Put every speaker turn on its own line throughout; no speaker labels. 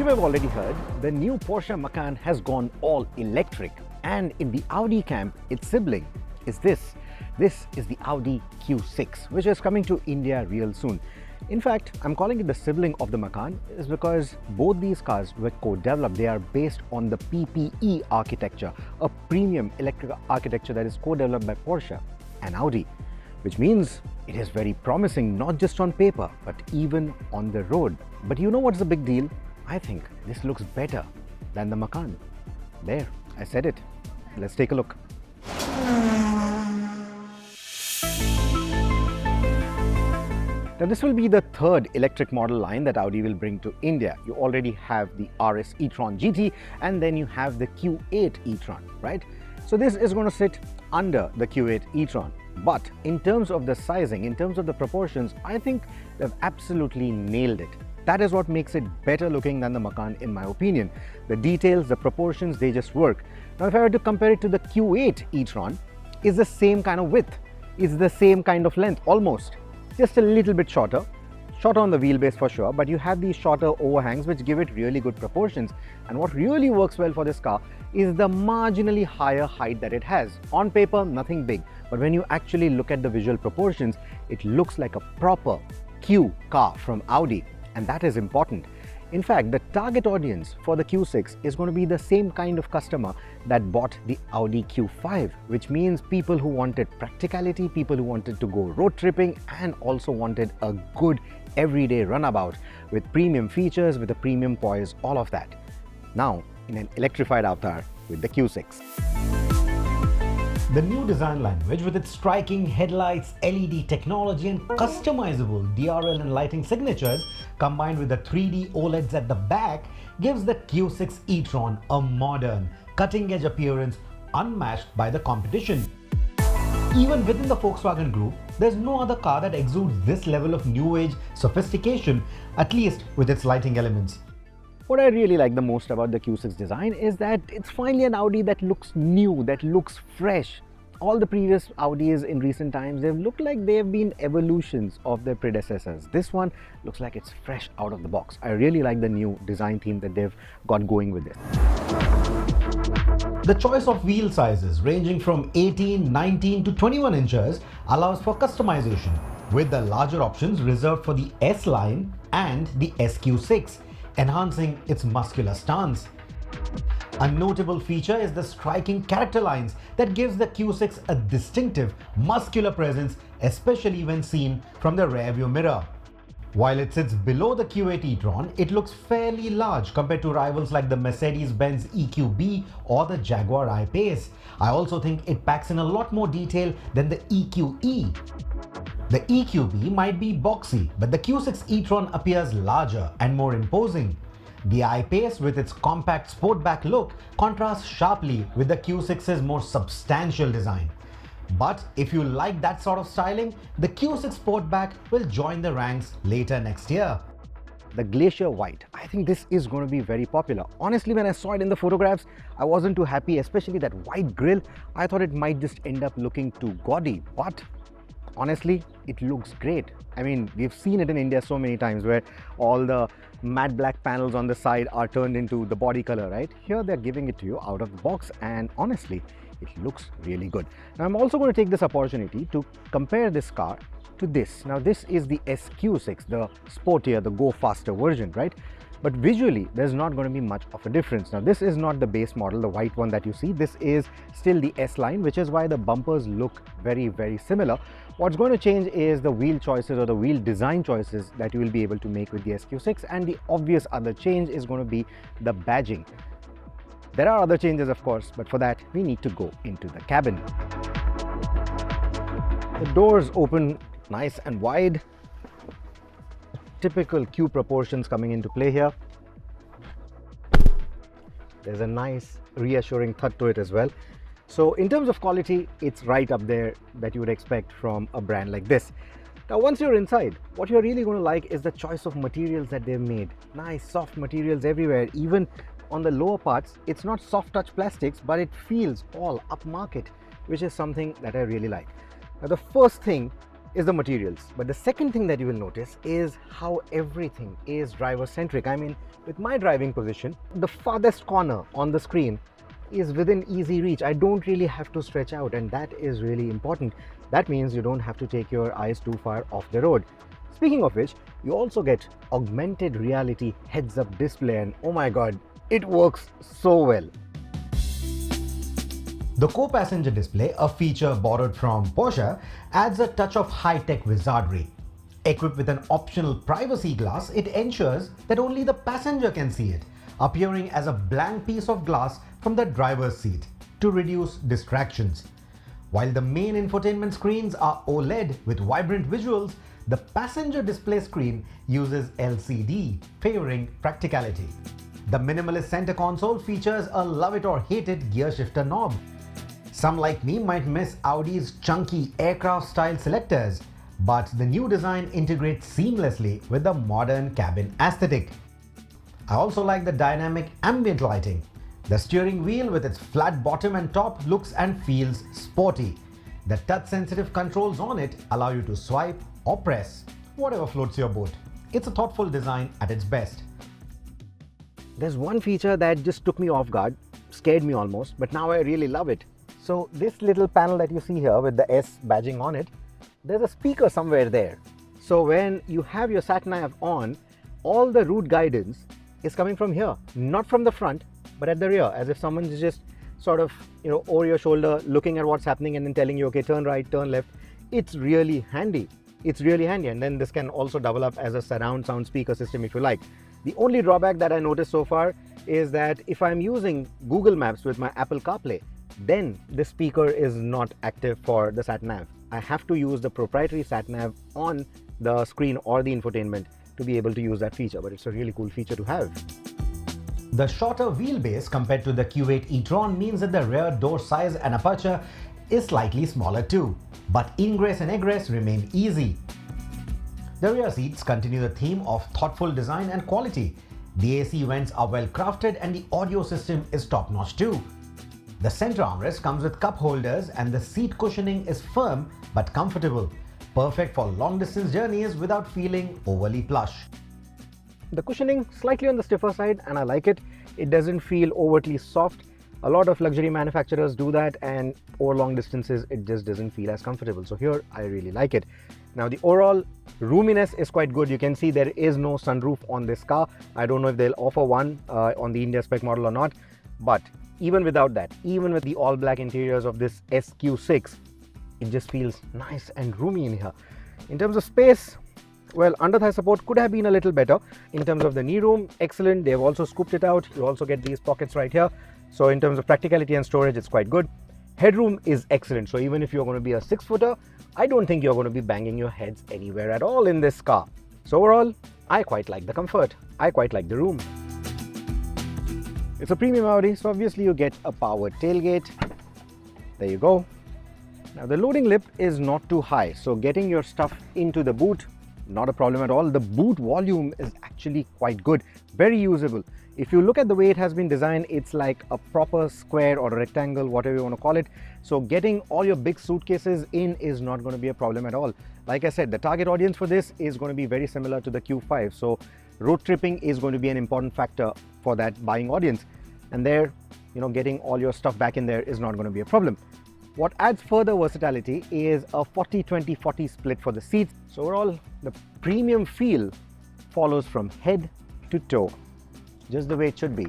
have already heard, the new Porsche Macan has gone all electric, and in the Audi camp, its sibling is this. This is the Audi Q6, which is coming to India real soon. In fact, I'm calling it the sibling of the Macan is because both these cars were co-developed. They are based on the PPE architecture, a premium electric architecture that is co-developed by Porsche and Audi, which means it is very promising, not just on paper, but even on the road. But you know what's the big deal? I think this looks better than the Macan. There, I said it. Let's take a look. Now this will be the third electric model line that Audi will bring to India. You already have the RS e-tron GT and then you have the Q8 e-tron, right? So this is going to sit under the Q8 e-tron. But in terms of the sizing, in terms of the proportions, I think they've absolutely nailed it. That is what makes it better looking than the Macan in my opinion. The details, the proportions, they just work. Now if I were to compare it to the Q8 e-tron, it's the same kind of width, it's the same kind of length almost. Just a little bit shorter on the wheelbase for sure, but you have these shorter overhangs which give it really good proportions. And what really works well for this car is the marginally higher height that it has. On paper, nothing big, but when you actually look at the visual proportions, it looks like a proper Q car from Audi, and that is important. In fact, the target audience for the Q6 is going to be the same kind of customer that bought the Audi Q5, which means people who wanted practicality, people who wanted to go road tripping and also wanted a good everyday runabout with premium features, with a premium poise, all of that. Now, in an electrified avatar with the Q6.
The new design language with its striking headlights, LED technology and customizable DRL and lighting signatures combined with the 3D OLEDs at the back gives the Q6 e-tron a modern, cutting-edge appearance unmatched by the competition. Even within the Volkswagen group, there's no other car that exudes this level of new-age sophistication, at least with its lighting elements.
What I really like the most about the Q6 design is that it's finally an Audi that looks new, that looks fresh. All the previous Audis in recent times, they've looked like they've been evolutions of their predecessors. This one looks like it's fresh out of the box. I really like the new design theme that they've got going with it.
The choice of wheel sizes ranging from 18, 19 to 21 inches allows for customization, with the larger options reserved for the S line and the SQ6. Enhancing its muscular stance. A notable feature is the striking character lines that gives the Q6 a distinctive muscular presence, especially when seen from the rearview mirror. While it sits below the Q8 e-tron, it looks fairly large compared to rivals like the Mercedes-Benz EQB or the Jaguar I-Pace. I also think it packs in a lot more detail than the EQE. The EQB might be boxy, but the Q6 e-tron appears larger and more imposing. The I-Pace with its compact sportback look contrasts sharply with the Q6's more substantial design. But if you like that sort of styling, the Q6 Sportback will join the ranks later next year.
The Glacier White, I think this is going to be very popular. Honestly, when I saw it in the photographs, I wasn't too happy, especially that white grille. I thought it might just end up looking too gaudy, but honestly, it looks great. I mean, we've seen it in India so many times where all the matte black panels on the side are turned into the body color, right? Here they're giving it to you out of the box, and honestly, it looks really good. Now, I'm also going to take this opportunity to compare this car to this. Now, this is the SQ6, the sportier, the go faster version, right? But visually, there's not going to be much of a difference. Now, this is not the base model, the white one that you see. This is still the S line, which is why the bumpers look very, very similar. What's going to change is the wheel choices or the wheel design choices that you will be able to make with the SQ6. And the obvious other change is going to be the badging. There are other changes, of course, but for that, we need to go into the cabin. The doors open nice and wide. Typical Q proportions coming into play here. There's a nice reassuring thud to it as well. So in terms of quality, it's right up there that you would expect from a brand like this. Now once you're inside, what you're really going to like is the choice of materials that they've made. Nice soft materials everywhere. Even on the lower parts, it's not soft touch plastics, but it feels all upmarket, which is something that I really like. Now the first thing is the materials. But the second thing that you will notice is how everything is driver-centric. I mean, with my driving position, the farthest corner on the screen is within easy reach. I don't really have to stretch out, and that is really important. That means you don't have to take your eyes too far off the road. Speaking of which, you also get augmented reality heads-up display, and oh my god, it works so well.
The co-passenger display, a feature borrowed from Porsche, adds a touch of high-tech wizardry. Equipped with an optional privacy glass, it ensures that only the passenger can see it, appearing as a blank piece of glass from the driver's seat to reduce distractions. While the main infotainment screens are OLED with vibrant visuals, the passenger display screen uses LCD, favoring practicality. The minimalist center console features a love-it-or-hate-it gear shifter knob. Some like me might miss Audi's chunky aircraft-style selectors, but the new design integrates seamlessly with the modern cabin aesthetic. I also like the dynamic ambient lighting. The steering wheel with its flat bottom and top looks and feels sporty. The touch-sensitive controls on it allow you to swipe or press, whatever floats your boat. It's a thoughtful design at its best.
There's one feature that just took me off guard, scared me almost, but now I really love it. So this little panel that you see here with the S badging on it, there's a speaker somewhere there. So when you have your sat nav on, all the route guidance is coming from here, not from the front, but at the rear, as if someone's just sort of, over your shoulder, looking at what's happening and then telling you, okay, turn right, turn left. It's really handy. It's really handy. And then this can also double up as a surround sound speaker system if you like. The only drawback that I noticed so far is that if I'm using Google Maps with my Apple CarPlay, then the speaker is not active for the sat nav. I have to use the proprietary sat nav on the screen or the infotainment to be able to use that feature, but it's a really cool feature to have.
The shorter wheelbase compared to the Q8 e-tron means that the rear door size and aperture is slightly smaller too, but ingress and egress remain easy. The rear seats continue the theme of thoughtful design and quality. The AC vents are well crafted and the audio system is top-notch too. The center armrest comes with cup holders and the seat cushioning is firm but comfortable, perfect for long-distance journeys without feeling overly plush.
The cushioning slightly on the stiffer side, and I like it. It doesn't feel overtly soft. A lot of luxury manufacturers do that, and over long distances it just doesn't feel as comfortable. So here I really like it. Now the overall roominess is quite good. You can see there is no sunroof on this car. I don't know if they'll offer one on the India spec model or not, but even without that, even with the all black interiors of this SQ6, it just feels nice and roomy in here. In terms of space, well, under thigh support could have been a little better. In terms of the knee room, excellent. They've also scooped it out. You also get these pockets right here. So in terms of practicality and storage, it's quite good. Headroom is excellent. So even if you're going to be a 6-footer, I don't think you're going to be banging your heads anywhere at all in this car. So overall, I quite like the comfort. I quite like the room. It's a premium Audi, so obviously you get a powered tailgate. There you go. Now the loading lip is not too high, so getting your stuff into the boot, not a problem at all. The boot volume is actually quite good, very usable. If you look at the way it has been designed, it's like a proper square or a rectangle, whatever you want to call it. So getting all your big suitcases in is not going to be a problem at all. Like I said, the target audience for this is going to be very similar to the Q5. So road tripping is going to be an important factor for that buying audience. And there, getting all your stuff back in there is not going to be a problem. What adds further versatility is a 40-20-40 split for the seats. So overall, the premium feel follows from head to toe, just the way it should be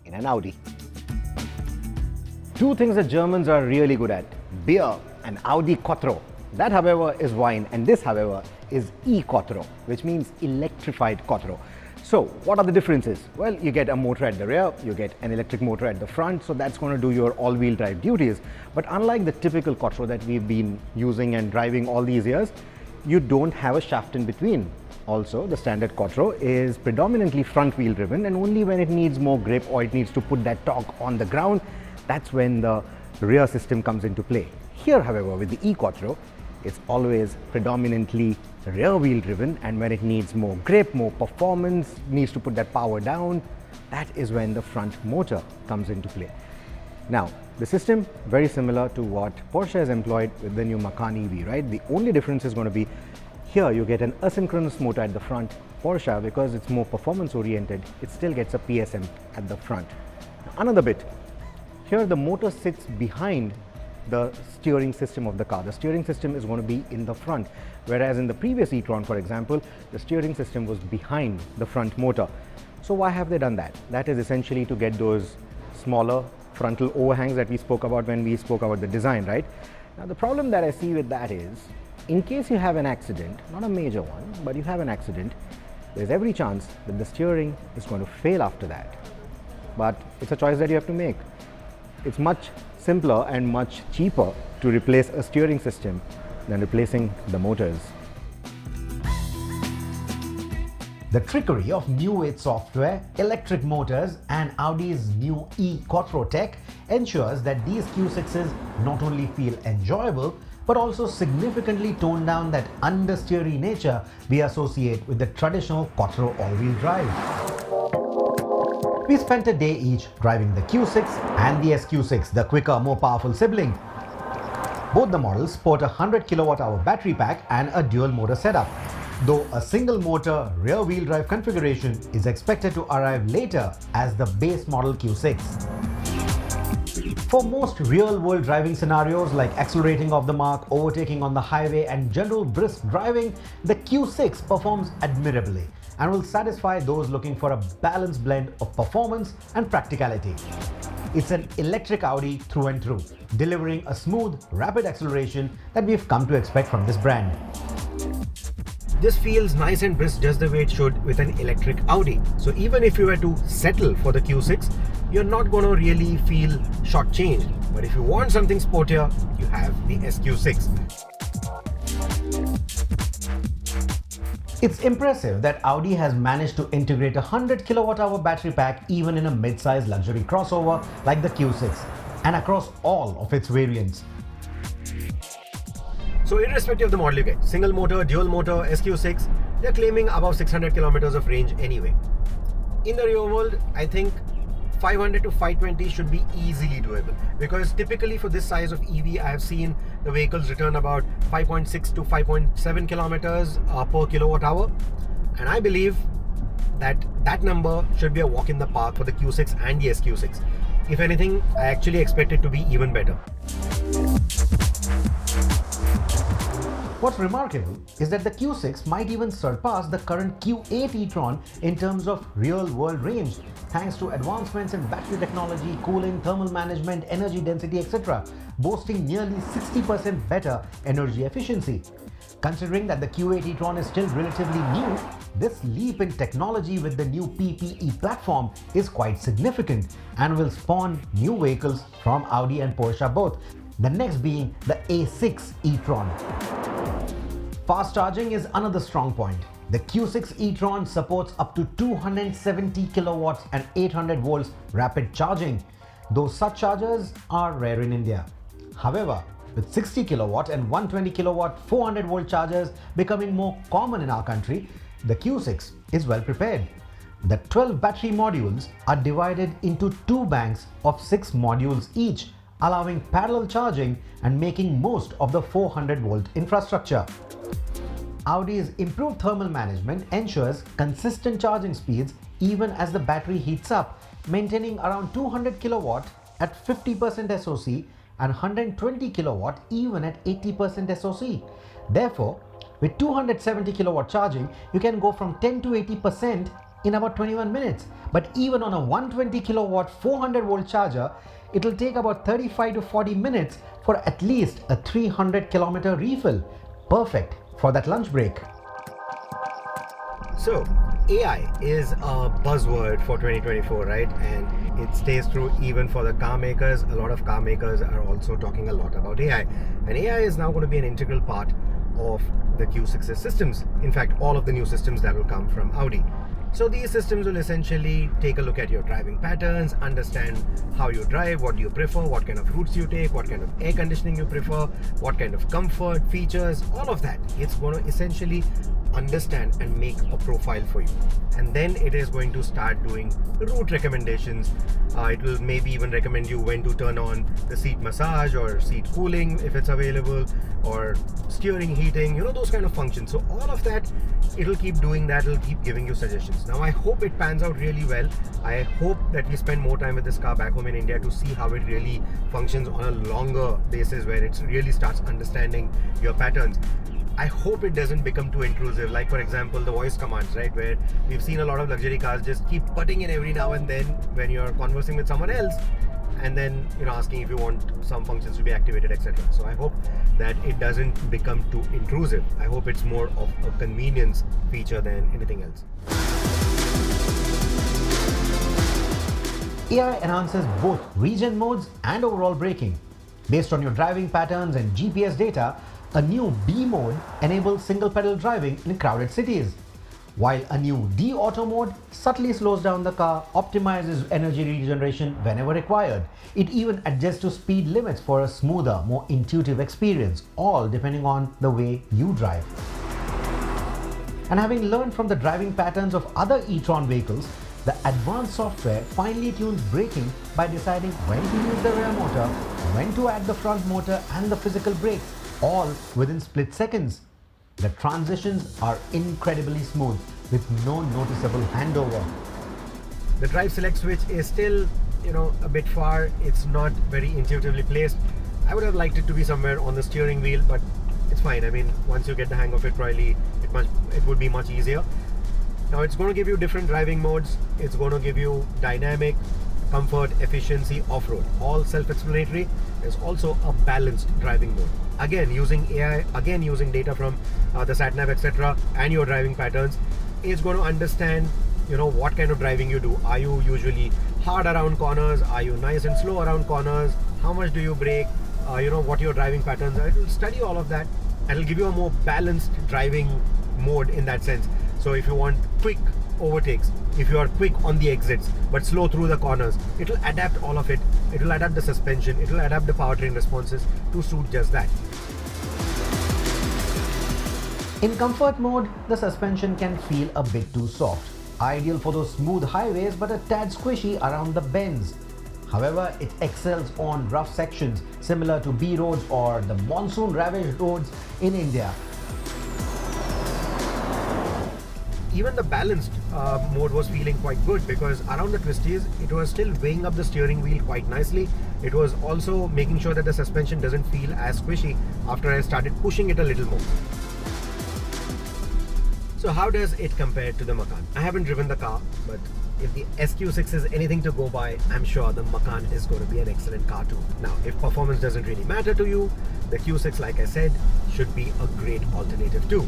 in an Audi. Two things that Germans are really good at: beer and Audi Quattro. That, however, is wine, and this, however, is e-Quattro, which means electrified Quattro. So what are the differences? Well, you get a motor at the rear, you get an electric motor at the front, so that's going to do your all-wheel drive duties. But unlike the typical Quattro that we've been using and driving all these years, you don't have a shaft in between. Also, the standard Quattro is predominantly front-wheel driven, and only when it needs more grip or it needs to put that torque on the ground, that's when the rear system comes into play. Here, however, with the e-Quattro, it's always predominantly rear wheel driven, and when it needs more grip, more performance, needs to put that power down, that is when the front motor comes into play. Now, the system very similar to what Porsche has employed with the new Macan EV, right? The only difference is going to be here you get an asynchronous motor at the front. Porsche, because it's more performance oriented, it still gets a PSM at the front. Another bit, here the motor sits behind the steering system of the car. The steering system is going to be in the front, whereas in the previous e-tron, for example, the steering system was behind the front motor. So why have they done that? That is essentially to get those smaller frontal overhangs that we spoke about when we spoke about the design, right? Now the problem that I see with that is, in case you have an accident, not a major one, but you have an accident, there's every chance that the steering is going to fail after that. But it's a choice that you have to make. It's much simpler and much cheaper to replace a steering system than replacing the motors.
The trickery of new age software, electric motors, and Audi's new e-Quattro tech ensures that these Q6s not only feel enjoyable, but also significantly tone down that understeery nature we associate with the traditional Quattro all-wheel drive. We spent a day each driving the Q6 and the SQ6, the quicker, more powerful sibling. Both the models sport a 100 kWh battery pack and a dual motor setup, though a single motor rear-wheel drive configuration is expected to arrive later as the base model Q6. For most real-world driving scenarios like accelerating off the mark, overtaking on the highway, and general brisk driving, the Q6 performs admirably and will satisfy those looking for a balanced blend of performance and practicality. It's an electric Audi through and through, delivering a smooth, rapid acceleration that we've come to expect from this brand. This feels nice and brisk just the way it should with an electric Audi. So even if you were to settle for the Q6, you're not going to really feel shortchanged. But if you want something sportier, you have the SQ6. It's impressive that Audi has managed to integrate a 100 kWh battery pack even in a mid-size luxury crossover like the Q6 and across all of its variants. So irrespective of the model you get, single motor, dual motor, SQ6, they're claiming above 600 kilometers of range anyway. In the real world, I think 500 to 520 should be easily doable, because typically for this size of EV, I have seen the vehicles return about 5.6 to 5.7 kilometers per kilowatt hour, and I believe that that number should be a walk in the park for the Q6 and the SQ6. If anything, I actually expect it to be even better. What's remarkable is that the Q6 might even surpass the current Q8 e-tron in terms of real-world range, thanks to advancements in battery technology, cooling, thermal management, energy density, etc., boasting nearly 60% better energy efficiency. Considering that the Q8 e-tron is still relatively new, this leap in technology with the new PPE platform is quite significant and will spawn new vehicles from Audi and Porsche both, the next being the A6 e-tron. Fast charging is another strong point. The Q6 e-tron supports up to 270 kilowatts and 800 volts rapid charging, though such chargers are rare in India. However, with 60 kilowatt and 120 kilowatt 400 volt chargers becoming more common in our country, the Q6 is well prepared. The 12 battery modules are divided into two banks of 6 modules each, allowing parallel charging and making most of the 400 volt infrastructure. Audi's improved thermal management ensures consistent charging speeds even as the battery heats up, maintaining around 200 kilowatt at 50% SOC and 120 kilowatt even at 80% SOC. Therefore, with 270 kilowatt charging, you can go from 10 to 80% in about 21 minutes. But even on a 120 kilowatt 400 volt charger, it'll take about 35 to 40 minutes for at least a 300 kilometer refill. Perfect for that lunch break. So, AI is a buzzword for 2024, right? And it stays true even for the car makers. A lot of car makers are also talking a lot about AI. And AI is now going to be an integral part of the Q6's systems. In fact, all of the new systems that will come from Audi. So these systems will essentially take a look at your driving patterns, understand how you drive, what do you prefer, what kind of routes you take, what kind of air conditioning you prefer, what kind of comfort, features, all of that. It's going to essentially
understand and make a profile for you. And then it is going to start doing route recommendations. It will maybe even recommend you when to turn on the seat massage or seat cooling if it's available, or steering heating, those kind of functions. So all of that, it'll keep doing that, it'll keep giving you suggestions. Now I hope it pans out really well. I hope that we spend more time with this car back home in India to see how it really functions on a longer basis, where it really starts understanding your patterns. I hope it doesn't become too intrusive, like for example the voice commands, right, where we've seen a lot of luxury cars just keep putting in every now and then when you're conversing with someone else, and then asking if you want some functions to be activated, etc. So I hope that it doesn't become too intrusive. I hope it's more of a convenience feature than anything else.
AI enhances both regen modes and overall braking. Based on your driving patterns and GPS data, a new B mode enables single pedal driving in crowded cities, while a new D auto mode subtly slows down the car, optimizes energy regeneration whenever required. It even adjusts to speed limits for a smoother, more intuitive experience, all depending on the way you drive. And having learned from the driving patterns of other e-tron vehicles, the advanced software finely tunes braking by deciding when to use the rear motor, when to add the front motor and the physical brakes, all within split seconds. The transitions are incredibly smooth with no noticeable handover.
The drive select switch is still, a bit far. It's not very intuitively placed. I would have liked it to be somewhere on the steering wheel, but it's fine. I mean, once you get the hang of it, probably it would be much easier. Now it's going to give you different driving modes. It's going to give you dynamic, comfort, efficiency, off-road, all self-explanatory. There's also a balanced driving mode. Again, using AI, again using data from the sat-nav, etc., and your driving patterns. It's going to understand, what kind of driving you do. Are you usually hard around corners? Are you nice and slow around corners? How much do you brake? What your driving patterns are. It will study all of that, and it'll give you a more balanced driving mode in that sense. So if you want quick overtakes, if you are quick on the exits but slow through the corners, it will adapt all of it. It will adapt the suspension, it will adapt the powertrain responses to suit just that.
In comfort mode, the suspension can feel a bit too soft, ideal for those smooth highways but a tad squishy around the bends. However, it excels on rough sections similar to B roads or the monsoon ravaged roads in India.
Even the balanced mode was feeling quite good, because around the twisties it was still weighing up the steering wheel quite nicely. It was also making sure that the suspension doesn't feel as squishy after I started pushing it a little more. So how does it compare to the Macan? I haven't driven the car, but if the SQ6 is anything to go by, I'm sure the Macan is going to be an excellent car too. Now, if performance doesn't really matter to you, the Q6, like I said, should be a great alternative too.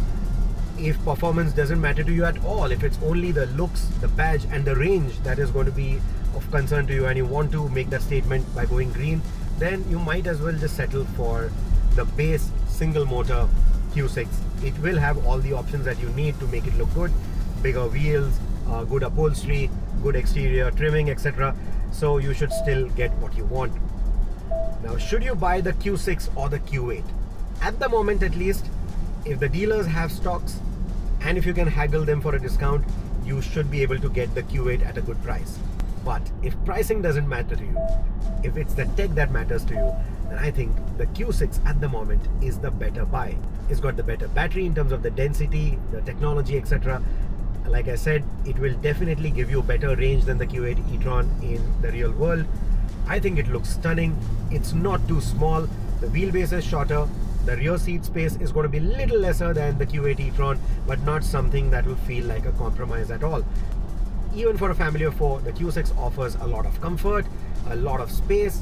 If performance doesn't matter to you at all, if it's only the looks, the badge and the range that is going to be of concern to you, and you want to make that statement by going green, then you might as well just settle for the base single motor Q6. It will have all the options that you need to make it look good. Bigger wheels, good upholstery, good exterior trimming, etc. So you should still get what you want. Now, should you buy the Q6 or the Q8? At the moment at least, if the dealers have stocks and if you can haggle them for a discount, you should be able to get the Q8 at a good price. But if pricing doesn't matter to you, if it's the tech that matters to you, then I think the Q6 at the moment is the better buy. It's got the better battery in terms of the density, the technology, etc. Like I said, it will definitely give you better range than the Q8 e-tron in the real world. I think it looks stunning. It's not too small. The wheelbase is shorter. The rear seat space is going to be a little lesser than the Q8 e-tron, but not something that will feel like a compromise at all. Even for a family of four, the Q6 offers a lot of comfort, a lot of space,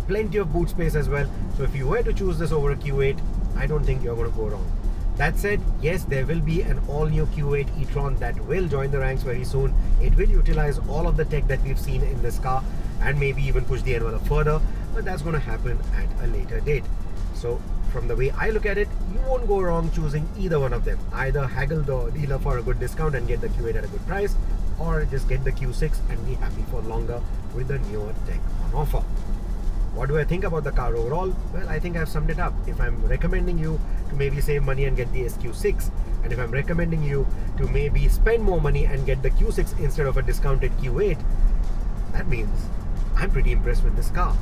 plenty of boot space as well. So if you were to choose this over a Q8, I don't think you're going to go wrong. That said, yes, there will be an all-new Q8 e-tron that will join the ranks very soon. It will utilize all of the tech that we've seen in this car and maybe even push the envelope further, but that's going to happen at a later date. So from the way I look at it, you won't go wrong choosing either one of them. Either haggle the dealer for a good discount and get the Q8 at a good price, or just get the Q6 and be happy for longer with the newer tech on offer. What do I think about the car overall? Well, I think I've summed it up. If I'm recommending you to maybe save money and get the SQ6,
And if I'm recommending you to maybe spend more money and get the Q6 instead of a discounted Q8, that means I'm pretty impressed with this car.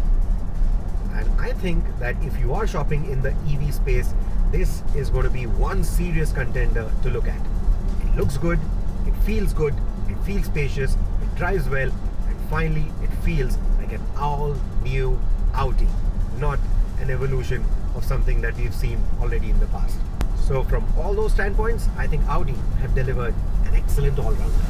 And I think that if you are shopping in the EV space, this is going to be one serious contender to look at. It looks good, it feels spacious, it drives well, and finally it feels like an all-new Audi, not an evolution of something that we've seen already in the past. So from all those standpoints, I think Audi have delivered an excellent all-rounder.